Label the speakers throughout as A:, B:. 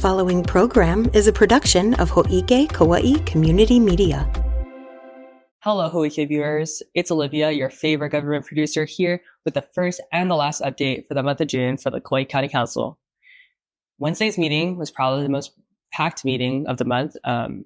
A: following program is a production of Ho'ike Kaua'i Community Media.
B: Hello, Ho'ike viewers. It's Olivia, your favorite government producer, here with the first and the last update for the month of June for the Kauai County Council. Wednesday's meeting was probably the most packed meeting of the month.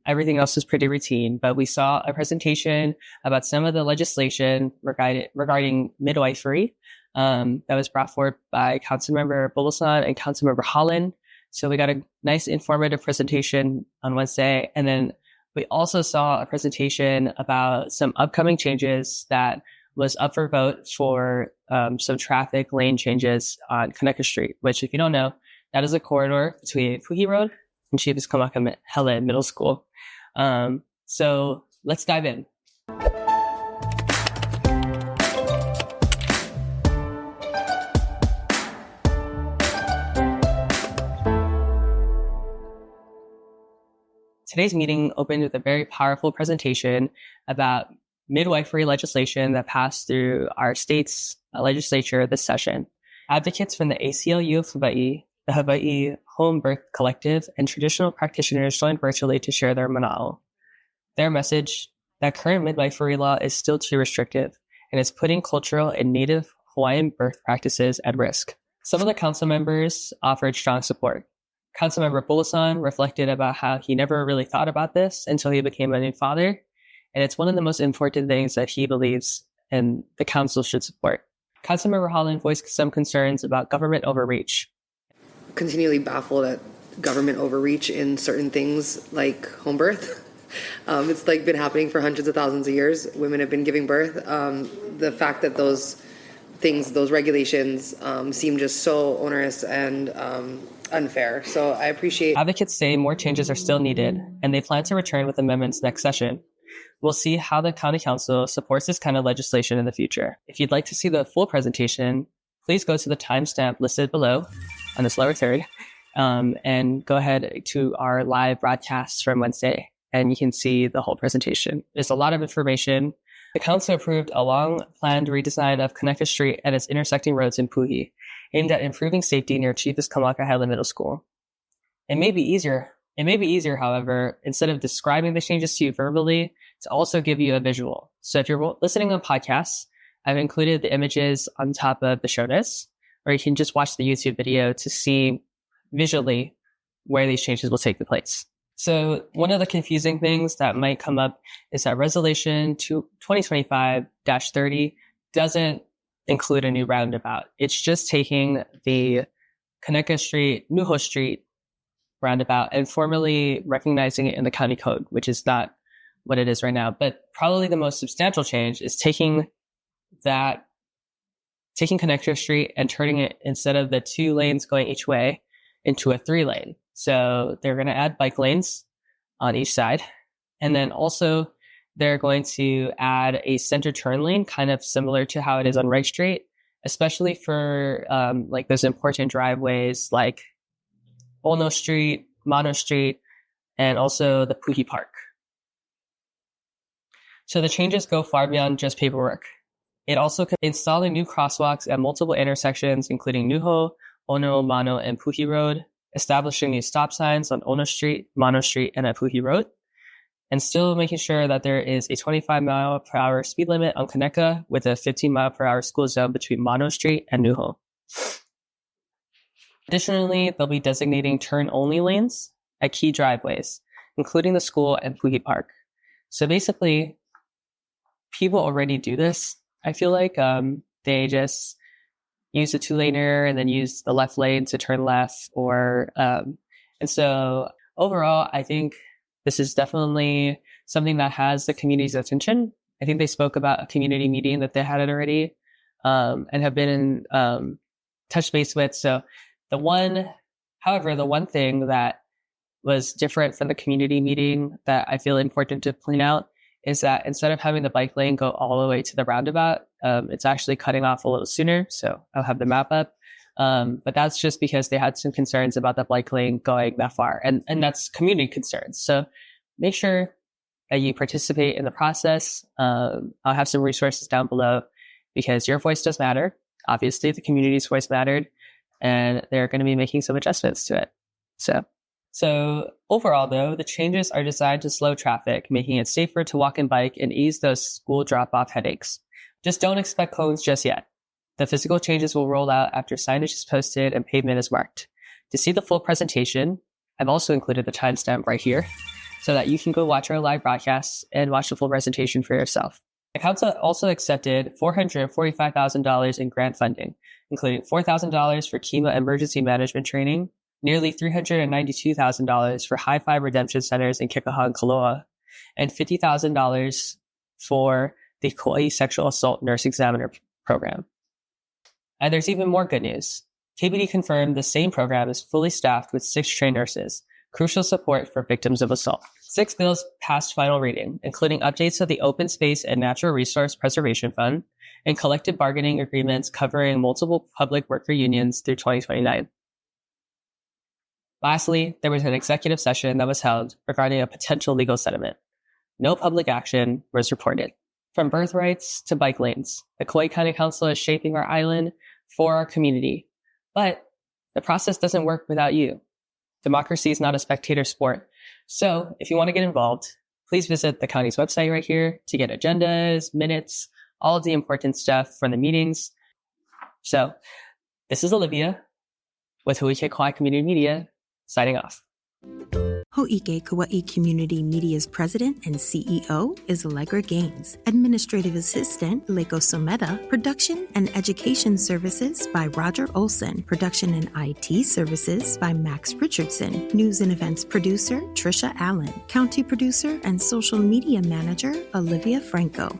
B: Everything else was pretty routine, but we saw a presentation about some of the legislation regarding midwifery that was brought forward by Councilmember Bobosan and Councilmember Holland. So we got a nice informative presentation on Wednesday. And then we also saw a presentation about some upcoming changes that was up for vote for some traffic lane changes on Kaneka Street, which, if you don't know, that is a corridor between Puhi Road and Chiefs Kamakahala Middle School. So let's dive in. Today's meeting opened with a very powerful presentation about midwifery legislation that passed through our state's legislature this session. Advocates from the ACLU of Hawaii, the Hawaii Home Birth Collective, and traditional practitioners joined virtually to share their mana'o. Their message that current midwifery law is still too restrictive and is putting cultural and Native Hawaiian birth practices at risk. Some of the council members offered strong support. Councilmember Bobosan reflected about how he never really thought about this until he became a new father, and it's one of the most important things that he believes and the council should support. Councilmember Holland voiced some concerns about government overreach.
C: Continually baffled at government overreach in certain things like home birth. It's been happening for hundreds of thousands of years. Women have been giving birth. The fact that those regulations seem just so onerous and unfair. So I appreciate.
B: Advocates say more changes are still needed, and they plan to return with amendments next session. We'll see how the county council supports this kind of legislation in the future. If you'd like to see the full presentation, please go to the timestamp listed below on this lower third, and go ahead to our live broadcast from Wednesday, and you can see the whole presentation. There's a lot of information. The council approved a long-planned redesign of Kaneka Street and its intersecting roads in Puhi, aimed at improving safety near Chiefs Kamakahala Middle School. It may be easier, however, instead of describing the changes to you verbally, to also give you a visual. So if you're listening on podcasts, I've included the images on top of the show notes, or you can just watch the YouTube video to see visually where these changes will take place. So one of the confusing things that might come up is that Resolution 2025-30 doesn't include a new roundabout. It's just taking the Kaneka Street, Nuho Street roundabout and formally recognizing it in the county code, which is not what it is right now. But probably the most substantial change is taking Kaneka Street and turning it, instead of the 2 lanes going each way, into a 3-lane. So they're going to add bike lanes on each side. And then also they're going to add a center turn lane, kind of similar to how it is on Wright Street, especially for those important driveways like Ono Street, Mano Street, and also the Puhi Park. So the changes go far beyond just paperwork. It also installing new crosswalks at multiple intersections, including Nuho, Ono, Mano, and Puhi Road, establishing new stop signs on Ono Street, Mano Street, and at Puhi Road, and still making sure that there is a 25-mile-per-hour speed limit on Kaneka with a 15-mile-per-hour school zone between Mano Street and Nuho. Additionally, they'll be designating turn-only lanes at key driveways, including the school and Puhi Park. So basically, people already do this. I feel like they just use the 2-laner and then use the left lane to turn left, and so overall, I think this is definitely something that has the community's attention. I think they spoke about a community meeting that they had it already, and have been in touch base with. So the one thing that was different from the community meeting that I feel important to point out is that instead of having the bike lane go all the way to the roundabout, it's actually cutting off a little sooner. So I'll have the map up. But that's just because they had some concerns about the bike lane going that far. And that's community concerns. So make sure that you participate in the process. I'll have some resources down below because your voice does matter. Obviously, the community's voice mattered, and they're going to be making some adjustments to it. So So overall, though, the changes are designed to slow traffic, making it safer to walk and bike and ease those school drop-off headaches. Just don't expect cones just yet. The physical changes will roll out after signage is posted and pavement is marked. To see the full presentation, I've also included the timestamp right here so that you can go watch our live broadcasts and watch the full presentation for yourself. The council also accepted $445,000 in grant funding, including $4,000 for chemo emergency management training, nearly $392,000 for high five redemption centers in Kekaha and Kaloa, and $50,000 for the Kaua'i sexual assault nurse examiner program. And there's even more good news. KBD confirmed the same program is fully staffed with 6 trained nurses, crucial support for victims of assault. 6 bills passed final reading, including updates to the Open Space and Natural Resource Preservation Fund and collective bargaining agreements covering multiple public worker unions through 2029. Lastly, there was an executive session that was held regarding a potential legal settlement. No public action was reported. From birthrights to bike lanes, the Kauai County Council is shaping our island for our community. But the process doesn't work without you. Democracy is not a spectator sport. So if you want to get involved, please visit the county's website right here to get agendas, minutes, all of the important stuff from the meetings. So this is Olivia with Ho'ike Kauai Community Media signing off.
A: Ho'ike Kauai Community Media's president and CEO is Allegra Gaines. Administrative assistant, Leiko Someda. Production and education services by Roger Olson. Production and IT services by Max Richardson. News and events producer, Trisha Allen. County producer and social media manager, Olivia Franco.